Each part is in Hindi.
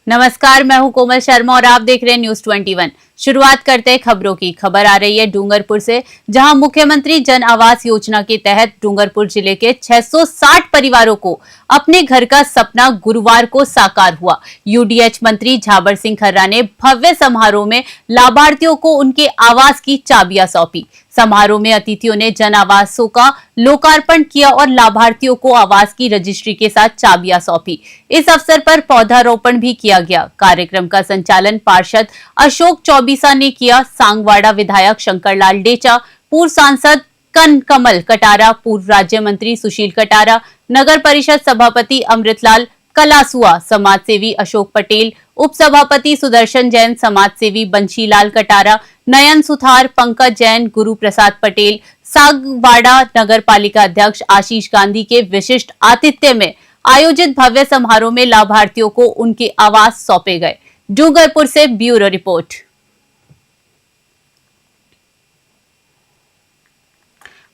नमस्कार, मैं हूं कोमल शर्मा और आप देख रहे हैं न्यूज 21। शुरुआत करते हैं खबरों की। खबर आ रही है डूंगरपुर से, जहां मुख्यमंत्री जन आवास योजना के तहत डूंगरपुर जिले के 660 परिवारों को अपने घर का सपना गुरुवार को साकार हुआ। यूडीएच मंत्री झाबर सिंह खर्रा ने भव्य समारोह में लाभार्थियों को उनके आवास की चाबियां सौंपी। समारोह में अतिथियों ने जन आवासों का लोकार्पण किया और लाभार्थियों को आवास की रजिस्ट्री के साथ चाबियां सौंपी। इस अवसर पर पौधारोपण भी किया गया। कार्यक्रम का संचालन पार्षद अशोक चौबीसा ने किया। सांगवाड़ा विधायक शंकरलाल डेचा, पूर्व सांसद कनकमल कटारा, पूर्व राज्य मंत्री सुशील कटारा, नगर परिषद सभापति अमृतलाल कलासुआ, समाजसेवी अशोक पटेल, उप सभापति सुदर्शन जैन, समाजसेवी बंशीलाल कटारा, नयन सुथार, पंकज जैन, गुरु प्रसाद पटेल, सांगवाड़ा नगर पालिका अध्यक्ष आशीष गांधी के विशिष्ट आतिथ्य में आयोजित भव्य समारोह में लाभार्थियों को उनके आवास सौंपे गए। डूंगरपुर से ब्यूरो रिपोर्ट।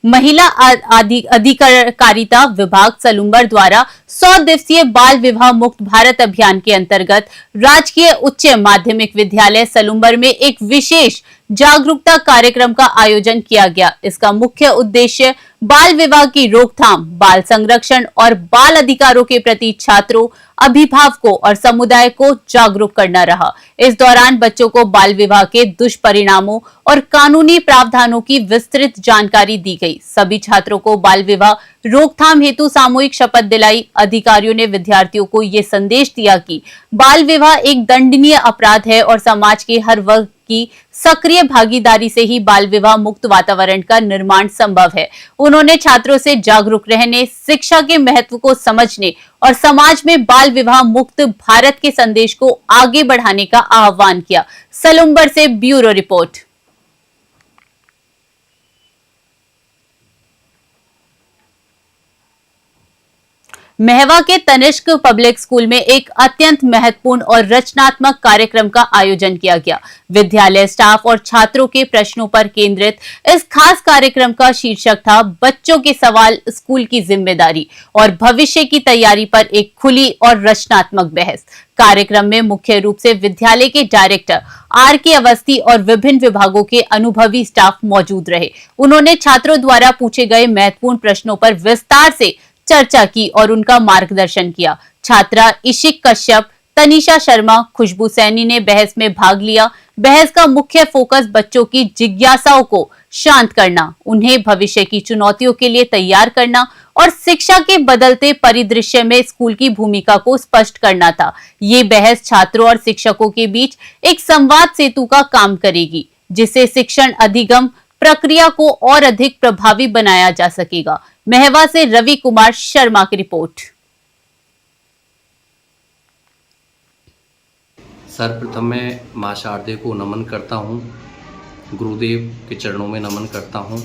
महिला अधिकारिता विभाग सलूम्बर द्वारा 100 दिवसीय बाल विवाह मुक्त भारत अभियान के अंतर्गत राजकीय उच्च माध्यमिक विद्यालय सलूम्बर में एक विशेष जागरूकता कार्यक्रम का आयोजन किया गया। इसका मुख्य उद्देश्य बाल विवाह की रोकथाम, बाल संरक्षण और बाल अधिकारों के प्रति छात्रों, अभिभावकों और समुदाय को जागरूक करना रहा। इस दौरान बच्चों को बाल विवाह के दुष्परिणामों और कानूनी प्रावधानों की विस्तृत जानकारी दी गई। सभी छात्रों को बाल विवाह रोकथाम हेतु सामूहिक शपथ दिलाई। अधिकारियों ने विद्यार्थियों को ये संदेश दिया कि बाल विवाह एक दंडनीय अपराध है और समाज के हर वर्ग की सक्रिय भागीदारी से ही बाल विवाह मुक्त वातावरण का निर्माण संभव है। उन्होंने छात्रों से जागरूक रहने, शिक्षा के महत्व को समझने और समाज में बाल विवाह मुक्त भारत के संदेश को आगे बढ़ाने का आह्वान किया। सलूम्बर से ब्यूरो रिपोर्ट। महवा के तनिष्क पब्लिक स्कूल में एक अत्यंत महत्वपूर्ण और रचनात्मक कार्यक्रम का आयोजन किया गया। विद्यालय स्टाफ और छात्रों के प्रश्नों पर केंद्रित इस खास कार्यक्रम का शीर्षक था बच्चों के सवाल, स्कूल की जिम्मेदारी और भविष्य की तैयारी पर एक खुली और रचनात्मक बहस। कार्यक्रम में मुख्य रूप से विद्यालय के डायरेक्टर आर के अवस्थी और विभिन्न विभागों के अनुभवी स्टाफ मौजूद रहे। उन्होंने छात्रों द्वारा पूछे गए महत्वपूर्ण प्रश्नों पर विस्तार से चर्चा की और उनका मार्गदर्शन किया। छात्रा इशिक कश्यप, तनिषा शर्मा, खुशबू सैनी ने बहस में भाग लिया। बहस का मुख्य फोकस बच्चों की जिज्ञासाओं को शांत करना, उन्हें भविष्य की चुनौतियों के लिए तैयार करना और शिक्षा के बदलते परिदृश्य में स्कूल की भूमिका को स्पष्ट करना था। ये बहस छात्रों और शिक्षकों के बीच एक संवाद सेतु का काम करेगी, जिससे शिक्षण अधिगम प्रक्रिया को और अधिक प्रभावी बनाया जा सकेगा। महवा से रवि कुमार शर्मा की रिपोर्ट। सर्वप्रथम मैं मां शारदे को नमन करता हूं, गुरुदेव के चरणों में नमन करता हूं।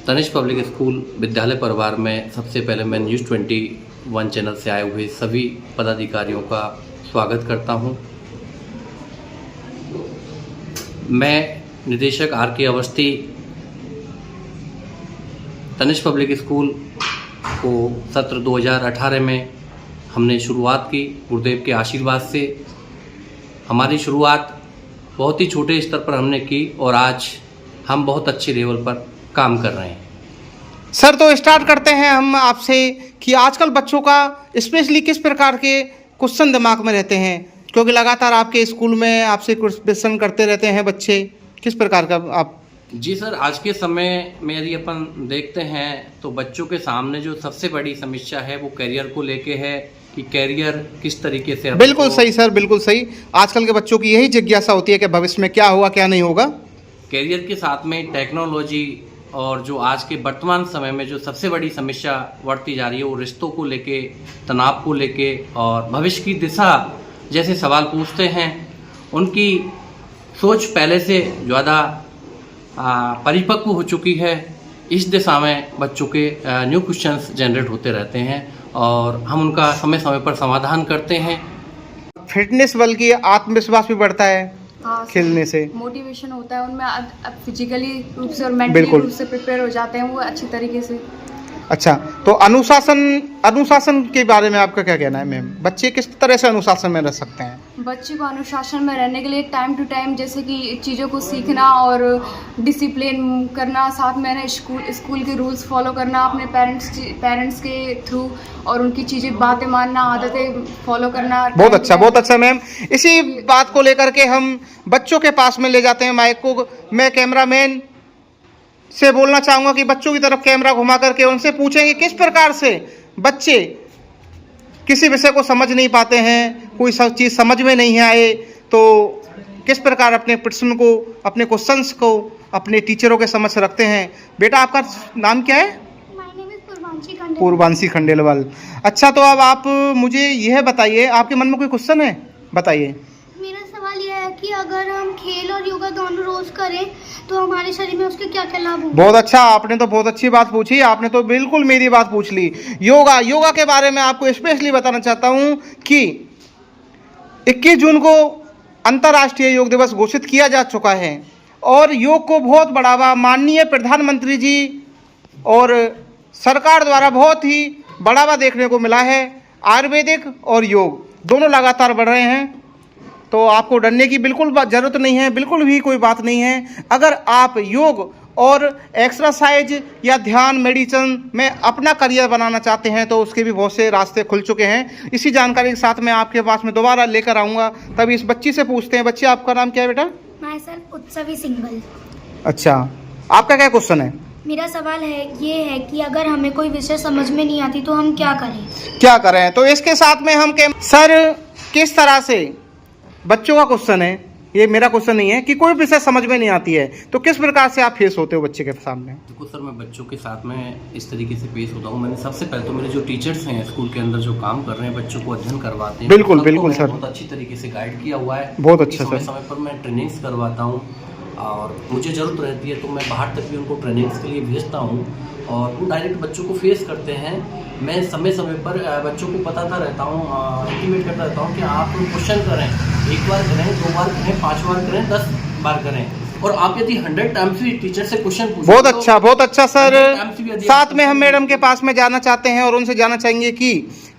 तनिष्क पब्लिक स्कूल विद्यालय परिवार में सबसे पहले मैं न्यूज़ 21 चैनल से आए हुए सभी पदाधिकारियों का स्वागत करता हूं। मैं निदेशक आर के अवस्थी तनिष्क पब्लिक स्कूल को सत्र 2018 में हमने शुरुआत की। गुरुदेव के आशीर्वाद से हमारी शुरुआत बहुत ही छोटे स्तर पर हमने की और आज हम बहुत अच्छे लेवल पर काम कर रहे हैं। सर, तो स्टार्ट करते हैं हम आपसे कि आजकल बच्चों का स्पेशली किस प्रकार के क्वेश्चन दिमाग में रहते हैं, क्योंकि लगातार आपके स्कूल में आपसे क्वेश्चन करते रहते हैं बच्चे, किस प्रकार का आप? जी सर, आज के समय में यदि अपन देखते हैं तो बच्चों के सामने जो सबसे बड़ी समस्या है वो करियर को लेके है कि करियर किस तरीके से। बिल्कुल सही सर, बिल्कुल सही। आजकल के बच्चों की यही जिज्ञासा होती है कि भविष्य में क्या होगा, क्या नहीं होगा। करियर के साथ में टेक्नोलॉजी और जो आज के वर्तमान समय में जो सबसे बड़ी समस्या बढ़ती जा रही है वो रिश्तों को लेके, तनाव को लेके और भविष्य की दिशा जैसे सवाल पूछते हैं। उनकी सोच पहले से ज़्यादा परिपक्व हो चुकी है। इस दिशा में बच्चों के न्यू क्वेश्चंस जनरेट होते रहते हैं और हम उनका समय समय पर समाधान करते हैं। फिटनेस बल्कि आत्मविश्वास भी बढ़ता है, हाँ, खेलने से? मोटिवेशन होता है उनमें, अब फिजिकली रूप से और मेंटली बिल्कुल। रूप से प्रिपेयर हो जाते हैं वो अच्छी तरीके से। अच्छा, तो अनुशासन के बारे में आपका क्या कहना है मैम? बच्चे किस तरह से अनुशासन में रह सकते हैं? बच्चे को अनुशासन में रहने के लिए टाइम टू टाइम जैसे कि चीज़ों को सीखना और डिसिप्लिन करना, साथ में ना स्कूल के रूल्स फॉलो करना अपने पेरेंट्स के थ्रू, और उनकी चीज़ें बातें मानना, आदतें फॉलो करना। बहुत अच्छा मैम। इसी बात को लेकर के हम बच्चों के पास में ले जाते हैं माइक को। मैं कैमरामैन से बोलना चाहूँगा कि बच्चों की तरफ कैमरा घुमा करके उनसे पूछेंगे किस प्रकार से बच्चे किसी विषय को समझ नहीं पाते हैं, कोई सब चीज़ समझ में नहीं आए तो किस प्रकार अपने प्रश्न को, अपने क्वेश्चंस को अपने टीचरों के समक्ष रखते हैं। बेटा आपका नाम क्या है? पूर्वांशी खंडेलवाल। अच्छा, तो अब आप मुझे यह बताइए, आपके मन में कोई क्वेश्चन है? बताइए। मेरा सवाल यह है कि अगर हम खेल और योगा दोनों रोज करें तो हमारे शरीर में उसके क्या क्या लाभ होंगे? बहुत अच्छा, आपने तो बहुत अच्छी बात पूछी। आपने तो बिल्कुल मेरी बात पूछ ली। योगा के बारे में आपको स्पेशली बताना चाहता हूं कि 21 जून को अंतर्राष्ट्रीय योग दिवस घोषित किया जा चुका है और योग को बहुत बढ़ावा माननीय प्रधानमंत्री जी और सरकार द्वारा बहुत ही बढ़ावा देखने को मिला है। आयुर्वेदिक और योग दोनों लगातार बढ़ रहे हैं, तो आपको डरने की बिल्कुल ज़रूरत नहीं है, बिल्कुल भी कोई बात नहीं है। अगर आप योग और एक्सरसाइज या ध्यान मेडिटेशन में अपना करियर बनाना चाहते हैं तो उसके भी बहुत से रास्ते खुल चुके हैं। इसी जानकारी के साथ मैं आपके पास में दोबारा लेकर आऊँगा। तभी इस बच्ची से पूछते हैं। बच्ची, आपका नाम क्या है बेटा? मैं सर उत्सवी सिंघल। अच्छा, आपका क्या क्वेश्चन है? मेरा सवाल ये है कि अगर हमें कोई विषय समझ में नहीं आती तो हम क्या करें? तो इसके साथ में हम सर किस तरह से, बच्चों का क्वेश्चन है ये, मेरा क्वेश्चन नहीं है, कि कोई विषय समझ में नहीं आती है तो किस प्रकार से आप फेस होते हो बच्चे के सामने? देखो सर, मैं बच्चों के साथ में इस तरीके से पेश होता हूँ। मैंने सबसे पहले तो मेरे जो टीचर्स हैं स्कूल के अंदर जो काम कर रहे हैं, बच्चों को अध्ययन करवाते हैं, बिल्कुल सबको बिल्कुल मैंने सर, बहुत अच्छी तरीके से गाइड किया हुआ है। बहुत अच्छा समय सर। समय पर मैं ट्रेनिंग्स करवाता हूँ और मुझे ज़रूरत रहती है तो मैं बाहर तक भी उनको ट्रेनिंग्स के लिए भेजता हूँ और वो डायरेक्ट बच्चों को फेस करते हैं। मैं समय समय पर बच्चों को बताता रहता हूँ, इंटीमेट करता रहता हूँ कि आप क्वेश्चन करें, 1 बार करें, 2 बार करें, 5 बार करें, 10 बार करें, और आप यदि 100 टाइम्स भी टीचर से क्वेश्चन पूछें। बहुत अच्छा सर। साथ में हम मैडम के पास में जाना चाहते हैं और उनसे जानना चाहेंगे कि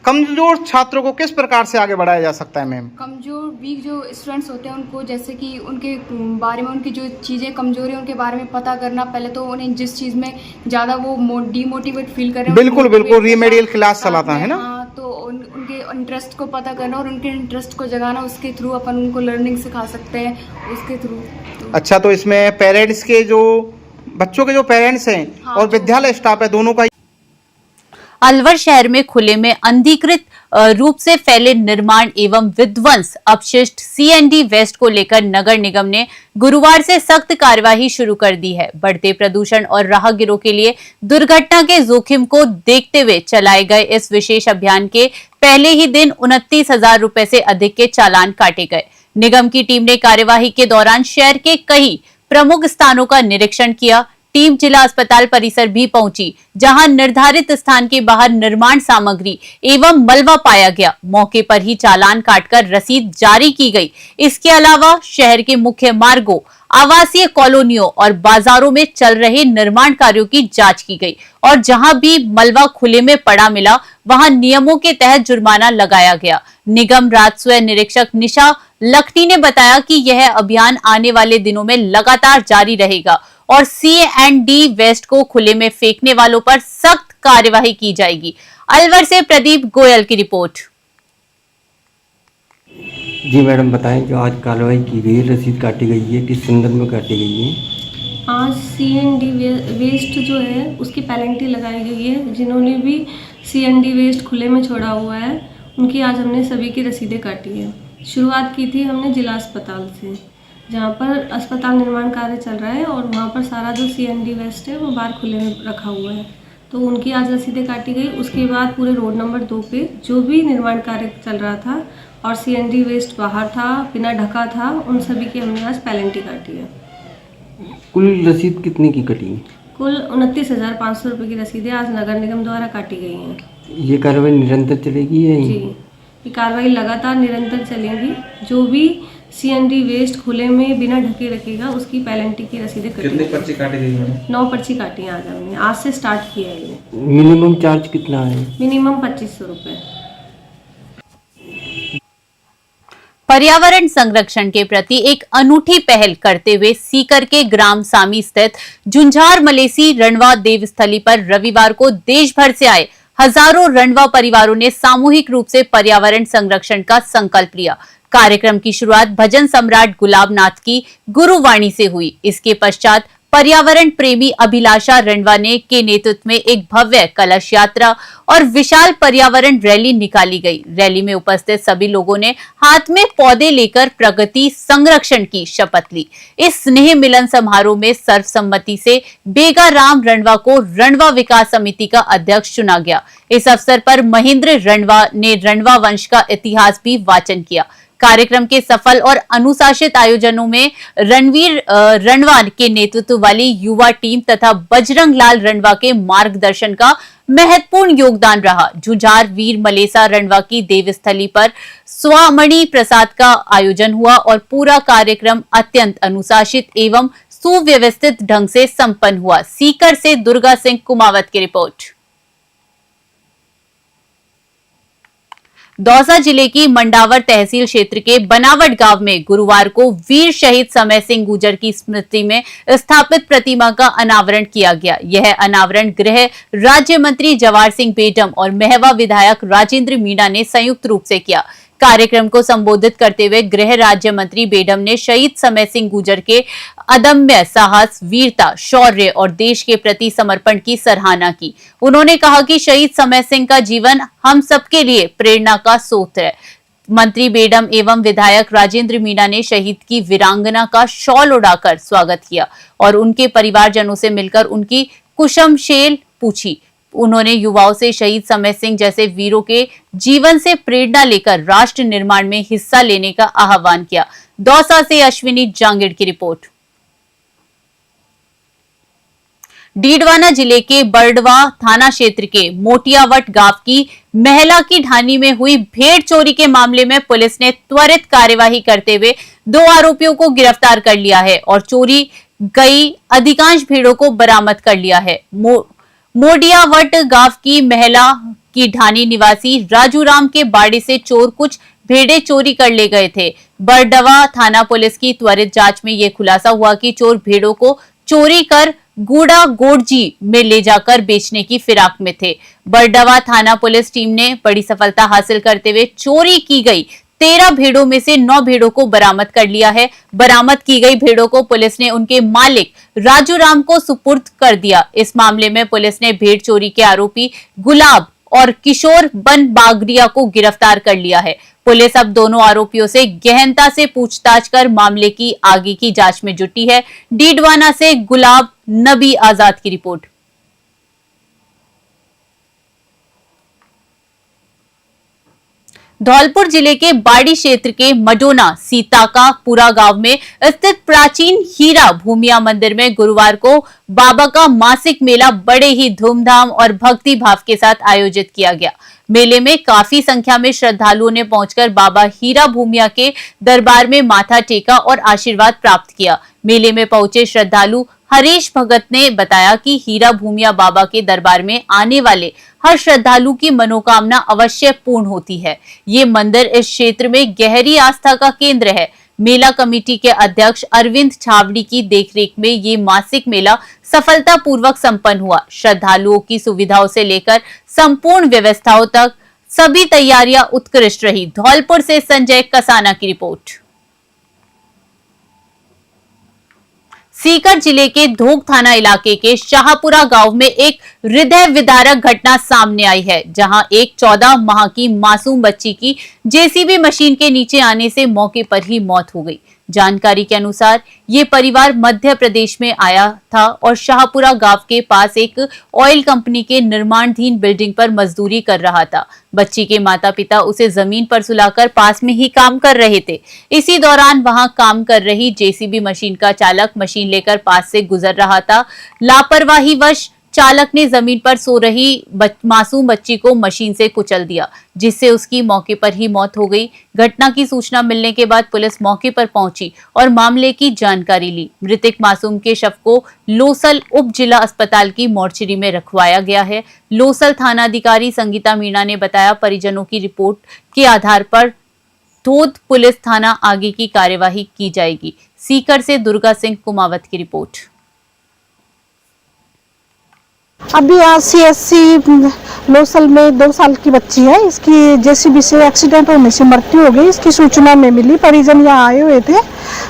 कमजोर छात्रों को किस प्रकार से आगे बढ़ाया जा सकता है मैम? कमजोर वीक जो स्टूडेंट्स होते हैं उनको, जैसे कि उनके बारे में, उनकी जो चीज़ें कमजोर है उनके बारे में पता करना। पहले तो उन्हें जिस चीज़ में ज़्यादा वो डीमोटिवेट फील कर रहे हैं, बिल्कुल रीमेडियल क्लास चलाता है ना। हाँ, तो उनके इंटरेस्ट को पता करना और उनके इंटरेस्ट को जगाना, उसके थ्रू अपन उनको लर्निंग सिखा सकते हैं उसके थ्रू। अच्छा, तो इसमें पेरेंट्स के जो, बच्चों के जो पेरेंट्स हैं और विद्यालय स्टाफ है, दोनों का। अलवर शहर में खुले में अनधिकृत रूप से फैले निर्माण एवं विध्वंस अपशिष्ट सीएनडी वेस्ट को लेकर नगर निगम ने गुरुवार से सख्त कार्यवाही शुरू कर दी है। बढ़ते प्रदूषण और राहगीरों के लिए दुर्घटना के जोखिम को देखते हुए चलाए गए इस विशेष अभियान के पहले ही दिन 29,000 रुपए से अधिक के चालान काटे गए। निगम की टीम ने कार्यवाही के दौरान शहर के कई प्रमुख स्थानों का निरीक्षण किया। टीम जिला अस्पताल परिसर भी पहुंची, जहां निर्धारित स्थान के बाहर निर्माण सामग्री एवं मलबा पाया गया। मौके पर ही चालान काटकर रसीद जारी की गई। इसके अलावा शहर के मुख्य मार्गों, आवासीय कॉलोनियों और बाजारों में चल रहे निर्माण कार्यों की जांच की गई और जहां भी मलबा खुले में पड़ा मिला वहां नियमों के तहत जुर्माना लगाया गया। निगम राजस्व निरीक्षक निशा लखनी ने बताया कि यह अभियान आने वाले दिनों में लगातार जारी रहेगा और सीएनडी वेस्ट को खुले में फेंकने वालों पर सख्त कार्यवाही की जाएगी। अलवर से प्रदीप गोयल की रिपोर्ट। जी मैडम, बताएं, जो आज कार्रवाई की गई, रसीद काटी गई है, किस संदर्भ में काटी गई है? आज सीएनडी वेस्ट जो है उसकी पेनल्टी लगाई गई है। जिन्होंने भी सीएनडी वेस्ट खुले में छोड़ा हुआ है उनकी आज हमने सभी की रसीदें काटी है। शुरुआत की थी हमने जिला अस्पताल से, जहाँ पर अस्पताल निर्माण कार्य चल रहा है और वहाँ पर सारा जो सीएनडी वेस्ट है वो बाहर खुले में रखा हुआ है, तो उनकी आज रसीदें काटी गई। उसके बाद पूरे रोड नंबर 2 पे जो भी निर्माण कार्य चल रहा था और सीएनडी वेस्ट बाहर था, बिना ढका था, उन सभी की हमने आज पेनल्टी काटी है। कुल रसीद कितनी की कटी? कुल 29,500 रुपये की रसीदें आज नगर निगम द्वारा काटी गई हैं। ये कार्रवाई निरंतर चलेगी या? जी, ये कार्रवाई लगातार निरंतर चलेगी। जो भी CND वेस्ट खुले में बिना ढके रखेगा उसकी पेनल्टी की रसीदें कटी। कितनी पर्ची काटी गई मैंने? 9 पर्ची काटी है आज हमने, आज से स्टार्ट किया है ये। मिनिमम चार्ज कितना है? मिनिमम 2500 रुपये। पर्यावरण संरक्षण के प्रति एक अनूठी पहल करते हुए सीकर के ग्राम सामी स्थित झुंझार मलेसी रणवा देवस्थली पर रविवार को देश भर से आए हजारों रणवा परिवारों ने सामूहिक रूप से पर्यावरण संरक्षण का संकल्प लिया। कार्यक्रम की शुरुआत भजन सम्राट गुलाब नाथ की गुरुवाणी से हुई। इसके पश्चात पर्यावरण प्रेमी अभिलाषा रणवा ने के नेतृत्व में एक भव्य कलश यात्रा और विशाल पर्यावरण रैली निकाली गई। रैली में उपस्थित सभी लोगों ने हाथ में पौधे लेकर प्रकृति संरक्षण की शपथ ली। इस स्नेह मिलन समारोह में सर्वसम्मति से बेगा राम रणवा को रणवा विकास समिति का अध्यक्ष चुना गया। इस अवसर पर महेंद्र रणवा ने रणवा वंश का इतिहास भी वाचन किया। कार्यक्रम के सफल और अनुशासित आयोजनों में रणवीर रणवा के नेतृत्व वाली युवा टीम तथा बजरंग लाल रणवा के मार्गदर्शन का महत्वपूर्ण योगदान रहा। झुंझार वीर मलेसा रणवा की देवस्थली पर स्वामणि प्रसाद का आयोजन हुआ और पूरा कार्यक्रम अत्यंत अनुशासित एवं सुव्यवस्थित ढंग से संपन्न हुआ। सीकर से दुर्गा सिंह कुमावत की रिपोर्ट। दौसा जिले की मंडावर तहसील क्षेत्र के बनावट गांव में गुरुवार को वीर शहीद समय सिंह गुर्जर की स्मृति में स्थापित प्रतिमा का अनावरण किया गया। यह अनावरण गृह राज्य मंत्री जवाहर सिंह बेडम और महवा विधायक राजेंद्र मीणा ने संयुक्त रूप से किया। कार्यक्रम को संबोधित करते हुए गृह राज्य मंत्री बेडम ने शहीद समय सिंह गुर्जर के अदम्य साहस, वीरता, शौर्य और देश के प्रति समर्पण की सराहना की। उन्होंने कहा कि शहीद समय सिंह का जीवन हम सबके लिए प्रेरणा का स्रोत है। मंत्री बेडम एवं विधायक राजेंद्र मीणा ने शहीद की वीरांगना का शॉल उड़ाकर स्वागत किया और उनके परिवारजनों से मिलकर उनकी कुशमशेल पूछी। उन्होंने युवाओं से शहीद समय सिंह जैसे वीरों के जीवन से प्रेरणा लेकर राष्ट्र निर्माण में हिस्सा लेने का आह्वान किया। दौसा से अश्विनी जांगिड़ की रिपोर्ट। डीडवाना जिले के बरडवा थाना क्षेत्र के मोटियावट गांव की महिला की ढानी में हुई भेड़ चोरी के मामले में पुलिस ने त्वरित कार्यवाही करते हुए 2 आरोपियों को गिरफ्तार कर लिया है और चोरी गई अधिकांश भेड़ों को बरामद कर लिया है। मोडियावट गांव की महिला की ढानी निवासी राजू राम के बाड़े से चोर कुछ भेड़ें चोरी कर ले गए थे। बरडवा थाना पुलिस की त्वरित जांच में यह खुलासा हुआ कि चोर भेड़ों को चोरी कर गुड़ा गोडजी में ले जाकर बेचने की फिराक में थे। बरडवा थाना पुलिस टीम ने बड़ी सफलता हासिल करते हुए चोरी की गई 13 भेड़ों में से 9 भेड़ों को बरामद कर लिया है। बरामद की गई भेड़ों को पुलिस ने उनके मालिक राजू राम को सुपुर्द कर दिया। इस मामले में पुलिस ने भेड़ चोरी के आरोपी गुलाब और किशोर बन बागरिया को गिरफ्तार कर लिया है। पुलिस अब दोनों आरोपियों से गहनता से पूछताछ कर मामले की आगे की जांच में जुटी है। डीडवाना से गुलाब नबी आजाद की रिपोर्ट। धौलपुर जिले के बाड़ी क्षेत्र के मडोना सीताका पुरा गांव में स्थित प्राचीन हीरा भूमिया मंदिर में गुरुवार को बाबा का मासिक मेला बड़े ही धूमधाम और भक्ति भाव के साथ आयोजित किया गया। मेले में काफी संख्या में श्रद्धालुओं ने पहुंचकर बाबा हीरा भूमिया के दरबार में माथा टेका और आशीर्वाद प्राप्त किया। मेले में पहुंचे श्रद्धालु हरीश भगत ने बताया कि हीरा भूमिया बाबा के दरबार में आने वाले हर श्रद्धालु की मनोकामना अवश्य पूर्ण होती है। ये मंदिर इस क्षेत्र में गहरी आस्था का केंद्र है। मेला कमेटी के अध्यक्ष अरविंद छावड़ी की देखरेख में ये मासिक मेला सफलतापूर्वक संपन्न हुआ। श्रद्धालुओं की सुविधाओं से लेकर संपूर्ण व्यवस्थाओं तक सभी तैयारियां उत्कृष्ट रही। धौलपुर से संजय कसाना की रिपोर्ट। सीकर जिले के धोक थाना इलाके के शाहपुरा गांव में एक हृदय विदारक घटना सामने आई है, जहां एक 14 माह की मासूम बच्ची की जेसीबी मशीन के नीचे आने से मौके पर ही मौत हो गई। जानकारी के अनुसार ये परिवार मध्य प्रदेश में आया था और शाहपुरा गांव के पास एक ऑयल कंपनी के निर्माणाधीन बिल्डिंग पर मजदूरी कर रहा था। बच्ची के माता पिता उसे जमीन पर सुलाकर पास में ही काम कर रहे थे। इसी दौरान वहां काम कर रही जेसीबी मशीन का चालक मशीन लेकर पास से गुजर रहा था। लापरवाहीवश चालक ने जमीन पर सो रही मासूम बच्ची को मशीन से कुचल दिया, जिससे उसकी मौके पर ही मौत हो गई। घटना की सूचना मिलने के बाद पुलिस मौके पर पहुंची और मामले की जानकारी ली। मृतक मासूम के शव को लोसल उप जिला अस्पताल की मोर्चरी में रखवाया गया है। लोसल थानाधिकारी संगीता मीणा ने बताया, परिजनों की रिपोर्ट के आधार पर धोद पुलिस थाना आगे की कार्यवाही की जाएगी। सीकर से दुर्गा सिंह कुमावत की रिपोर्ट। अभी यहाँ CSC लोसल में 2 साल की बच्ची है, इसकी जेसीबी से एक्सीडेंट होने से मृत्यु हो गई। इसकी सूचना में मिली, परिजन यहाँ आए हुए थे।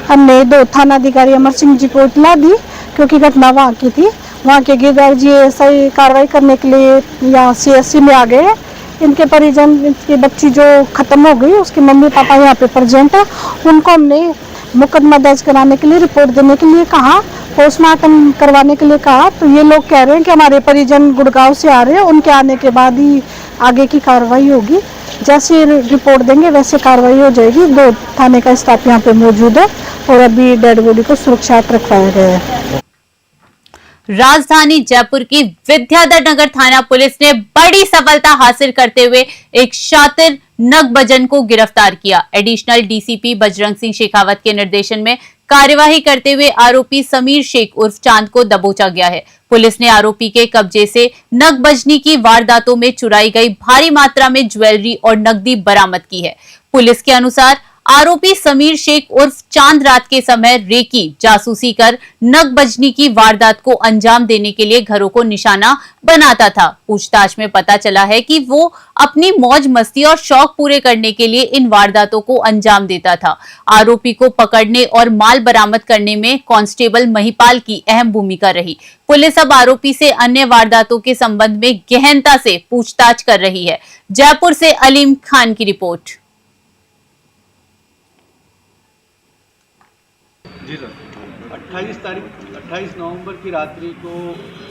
हमने 2 थानाधिकारी अमर सिंह जी को इतला दी, क्योंकि घटना वहाँ की थी। वहाँ के गिरदार जी सही कार्रवाई करने के लिए यहाँ CSC में आ गए। इनके परिजन, इनकी बच्ची जो खत्म हो गई, उसके मम्मी पापा यहाँ पे प्रेजेंट है। उनको हमने मुकदमा दर्ज कराने के लिए, रिपोर्ट देने के लिए कहा, पोस्टमार्टम करवाने के लिए कहा। तो ये लोग कह रहे हैं कि हमारे परिजन गुड़गांव से आ रहे हैं, उनके आने के बाद ही आगे की कार्रवाई होगी। जैसे रिपोर्ट देंगे वैसे कार्रवाई हो जाएगी। 2 थाने का स्टाफ यहाँ पे मौजूद है और अभी डेड बॉडी को सुरक्षित रखवाया गया है। राजधानी जयपुर की विद्याधर नगर थाना पुलिस ने बड़ी सफलता हासिल करते हुए एक शातिर नगबजन को गिरफ्तार किया। एडिशनल डीसीपी बजरंग सिंह शेखावत के निर्देशन में कार्यवाही करते हुए आरोपी समीर शेख उर्फ चांद को दबोचा गया है। पुलिस ने आरोपी के कब्जे से नगबजनी की वारदातों में चुराई गई भारी मात्रा में ज्वेलरी और नकदी बरामद की है। पुलिस के अनुसार आरोपी समीर शेख उर्फ चांद रात के समय रेकी जासूसी कर नगबजनी की वारदात को अंजाम देने के लिए घरों को निशाना बनाता था। पूछताछ में पता चला है कि वो अपनी मौज मस्ती और शौक पूरे करने के लिए इन वारदातों को अंजाम देता था। आरोपी को पकड़ने और माल बरामद करने में कांस्टेबल महिपाल की अहम भूमिका रही। पुलिस अब आरोपी से अन्य वारदातों के संबंध में गहनता से पूछताछ कर रही है। जयपुर से अलीम खान की रिपोर्ट। जी सर, 28 नवंबर की रात्रि को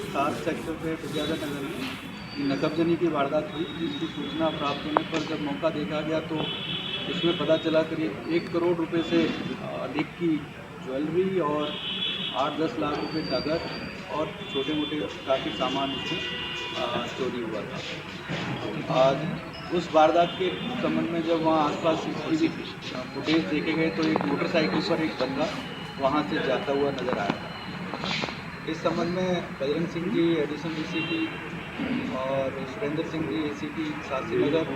7 सेक्टर पे विद्याधर नगर में नकबजनी की वारदात हुई, जिसकी सूचना प्राप्त होने पर जब मौका देखा गया तो उसमें पता चला करीब 1 करोड़ रुपए से अधिक की ज्वेलरी और 8-10 लाख रुपए नगद और छोटे मोटे काफ़ी सामान उसमें चोरी हुआ था। आज उस वारदात के संबंध में जब वहाँ आसपास CCTV फुटेज देखे गए तो एक मोटरसाइकिल पर एक बंदा वहाँ से जाता हुआ नज़र आया था। इस संबंध में बजरंग सिंह जी एडिशनल डीसीपी और सुरेंद्र सिंह जी ACP शास्त्री नगर,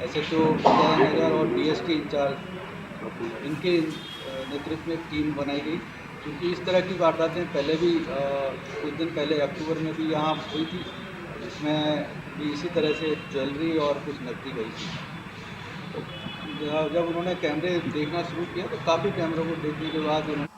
SHO विद्याधर नगर और DST इंचार्ज, इनके नेतृत्व में एक टीम बनाई गई। क्योंकि इस तरह की वारदातें पहले भी कुछ दिन पहले अक्टूबर में भी यहाँ हुई थी, जिसमें भी इसी तरह से ज्वेलरी और कुछ नकदी गई थी। तो जब उन्होंने कैमरे देखना शुरू किया तो काफ़ी कैमरों को देखने के बाद उन्होंने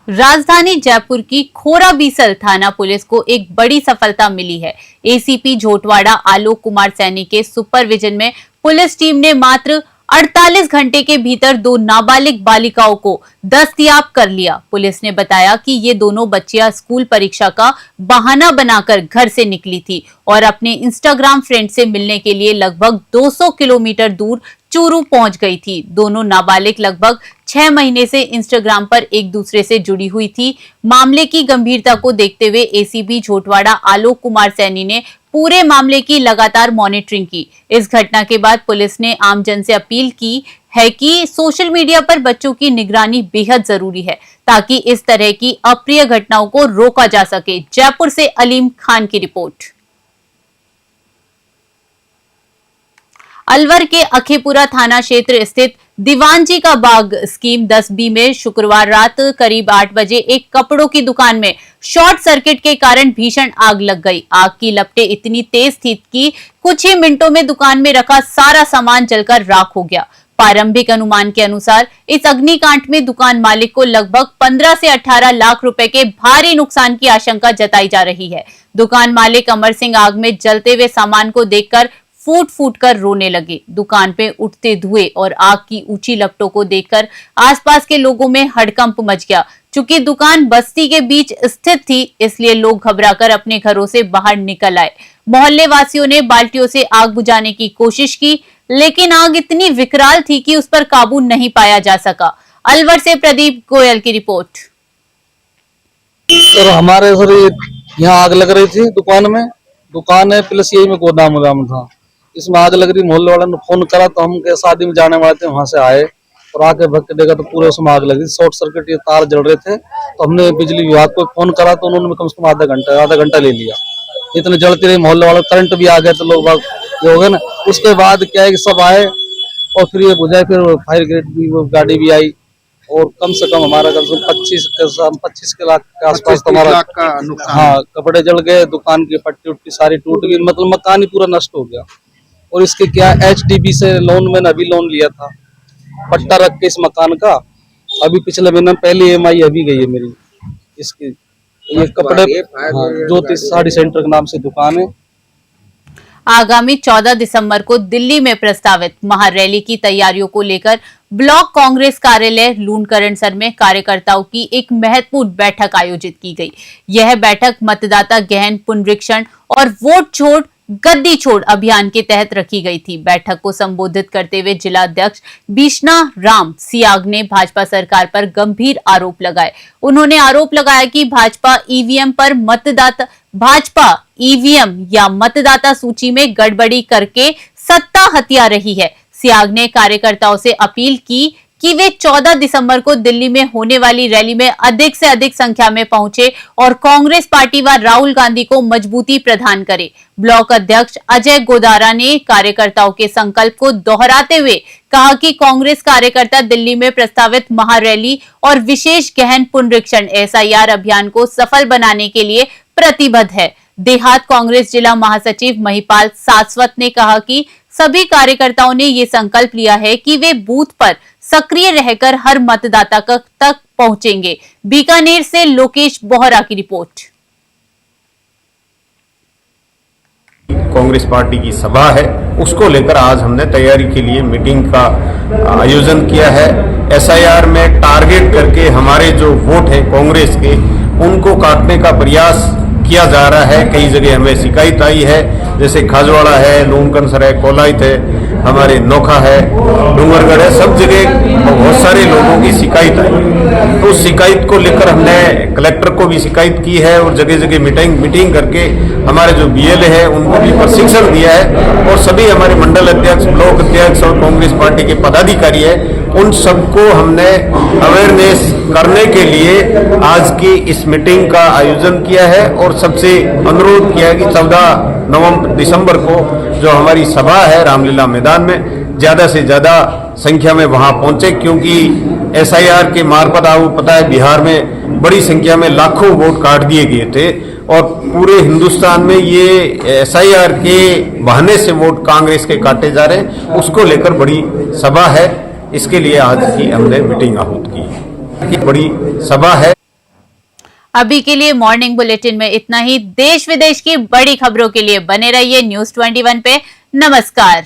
राजधानी जयपुर की खोरा बीसल थाना पुलिस को एक बड़ी सफलता मिली है। ACP झोटवाड़ा आलोक कुमार सैनी के सुपरविजन में पुलिस टीम ने मात्र 48 घंटे के भीतर 2 नाबालिग बालिकाओं को दस्तयाब कर लिया। पुलिस ने बताया कि ये दोनों बच्चियां स्कूल परीक्षा का बहाना बनाकर घर से निकली थी और अपने इंस्टाग्राम फ्रेंड से मिलने के लिए लगभग 200 किलोमीटर दूर चूरू पहुंच गई थी। दोनों नाबालिग लगभग 6 महीने से इंस्टाग्राम पर एक दूसरे से जुड़ी हुई थी। मामले की गंभीरता को देखते हुए ACP झोटवाड़ा आलोक कुमार सैनी ने पूरे मामले की लगातार मॉनिटरिंग की। इस घटना के बाद पुलिस ने आमजन से अपील की है कि सोशल मीडिया पर बच्चों की निगरानी बेहद जरूरी है, ताकि इस तरह की अप्रिय घटनाओं को रोका जा सके। जयपुर से अलीम खान की रिपोर्ट। अलवर के अखेपुरा थाना क्षेत्र स्थित दीवानजी का बाग स्कीम 10B में शुक्रवार रात करीब 8 बजे एक कपड़ों की दुकान में शॉर्ट सर्किट के कारण भीषण आग लग गई। आग की लपटें इतनी तेज थी कि कुछ ही मिनटों में दुकान में रखा सारा सामान जलकर राख हो गया। प्रारंभिक अनुमान के अनुसार इस अग्निकांड में दुकान मालिक को लगभग 15 से 18 लाख रुपए के भारी नुकसान की आशंका जताई जा रही है। दुकान मालिक अमर सिंह आग में जलते हुए सामान को देखकर फूट फूट कर रोने लगे। दुकान पे उठते धुएं और आग की ऊंची लपटों को देखकर आसपास के लोगों में हड़कंप मच गया। चूंकि दुकान बस्ती के बीच स्थित थी, इसलिए लोग घबराकर अपने घरों से बाहर निकल आए। मोहल्ले वासियों ने बाल्टियों से आग बुझाने की कोशिश की, लेकिन आग इतनी विकराल थी कि उस पर काबू नहीं पाया जा सका। अलवर से प्रदीप गोयल की रिपोर्ट। सर हमारे सर यहाँ आग लग रही थी दुकान है प्लस यही में गोदाम वोदाम था। इसमें आग लग रही, मोहल्ले वालों ने फोन करा तो हम शादी में जाने वाले थे, वहां से आए और आके भग के देखा तो पूरे उसमें आग लगी, शॉर्ट सर्किट, ये तार जल रहे थे। तो हमने बिजली विभाग को फोन करा तो उन्होंने कम से कम आधा घंटा ले लिया। इतने जलती रही, मोहल्ले वालों करंट भी आ गया तो लोग बाग ये हो गए ना। उसके बाद क्या है कि सब आए और फिर ये बुझाए, फिर फायर ब्रिगेड भी गाड़ी भी आई और कम से कम हमारा कम से कम 25 लाख के आसपास हमारा, हाँ, कपड़े जल गए, दुकान की पट्टी उट्टी सारी टूट गई, मतलब मकान ही पूरा नष्ट हो गया। और इसके क्या HDB से लोन, मैंने अभी लोन लिया था पट्टा रख के इस मकान का, अभी पिछले महीने पहली EMI अभी गई है मेरी इसकी। ये कपड़े, हाँ, ज्योति साड़ी सेंटर के नाम से दुकान है। आगामी 14 दिसंबर को दिल्ली में प्रस्तावित महारैली की तैयारियों को लेकर ब्लॉक कांग्रेस कार्यालय लूणकरणसर में कार्यकर्ताओं की एक महत्वपूर्ण बैठक आयोजित की गई। यह बैठक मतदाता गहन पुनरीक्षण और वोट छोड़ गद्दी छोड़ अभियान के तहत रखी गई थी। बैठक को संबोधित करते हुए जिला अध्यक्ष बीष्णा राम सियाग ने भाजपा सरकार पर गंभीर आरोप लगाए। उन्होंने आरोप लगाया कि भाजपा ईवीएम या मतदाता सूची में गड़बड़ी करके सत्ता हथिया रही है। सियाग ने कार्यकर्ताओं से अपील की कि वे 14 दिसंबर को दिल्ली में होने वाली रैली में अधिक से अधिक संख्या में पहुंचे और कांग्रेस पार्टी व राहुल गांधी को मजबूती प्रदान करे। ब्लॉक अध्यक्ष अजय गोदारा ने कार्यकर्ताओं के संकल्प को दोहराते हुए कहा कि कांग्रेस कार्यकर्ता दिल्ली में प्रस्तावित महारैली और विशेष गहन पुनरीक्षण SIR अभियान को सफल बनाने के लिए प्रतिबद्ध है। देहात कांग्रेस जिला महासचिव महिपाल सासवत ने कहा कि सभी कार्यकर्ताओं ने ये संकल्प लिया है कि वे बूथ पर सक्रिय रहकर हर मतदाता तक पहुंचेंगे। बीकानेर से लोकेश बोहरा की रिपोर्ट। कांग्रेस पार्टी की सभा है, उसको लेकर आज हमने तैयारी के लिए मीटिंग का आयोजन किया है। SIR में टारगेट करके हमारे जो वोट है कांग्रेस के, उनको काटने का प्रयास किया जा रहा है। कई जगह हमें शिकायत आई है, जैसे खाजवाड़ा है, लूणकरणसर है, कोलाइत है, हमारे नोखा है, डूंगरगढ़ है, सब जगह बहुत सारे लोगों की शिकायत आई। तो उस शिकायत को लेकर हमने कलेक्टर को भी शिकायत की है और जगह जगह मीटिंग करके हमारे जो BLA है उनको भी प्रशिक्षण दिया है और सभी हमारे मंडल अध्यक्ष, ब्लॉक अध्यक्ष और कांग्रेस पार्टी के पदाधिकारी है, उन सबको हमने अवेयरनेस करने के लिए आज की इस मीटिंग का आयोजन किया है और सबसे अनुरोध किया है कि 14 दिसंबर को जो हमारी सभा है रामलीला मैदान में, ज्यादा से ज्यादा संख्या में वहां पहुंचे, क्योंकि SIR के मार्फत आपको पता है बिहार में बड़ी संख्या में लाखों वोट काट दिए गए थे और पूरे हिंदुस्तान में ये SIR के बहाने से वोट कांग्रेस के काटे जा रहे हैं। उसको लेकर बड़ी सभा है, इसके लिए आज की हमने मीटिंग आहूत की। बड़ी सभा है। अभी के लिए मॉर्निंग बुलेटिन में इतना ही। देश विदेश की बड़ी खबरों के लिए बने रहिए News 21 पे। नमस्कार।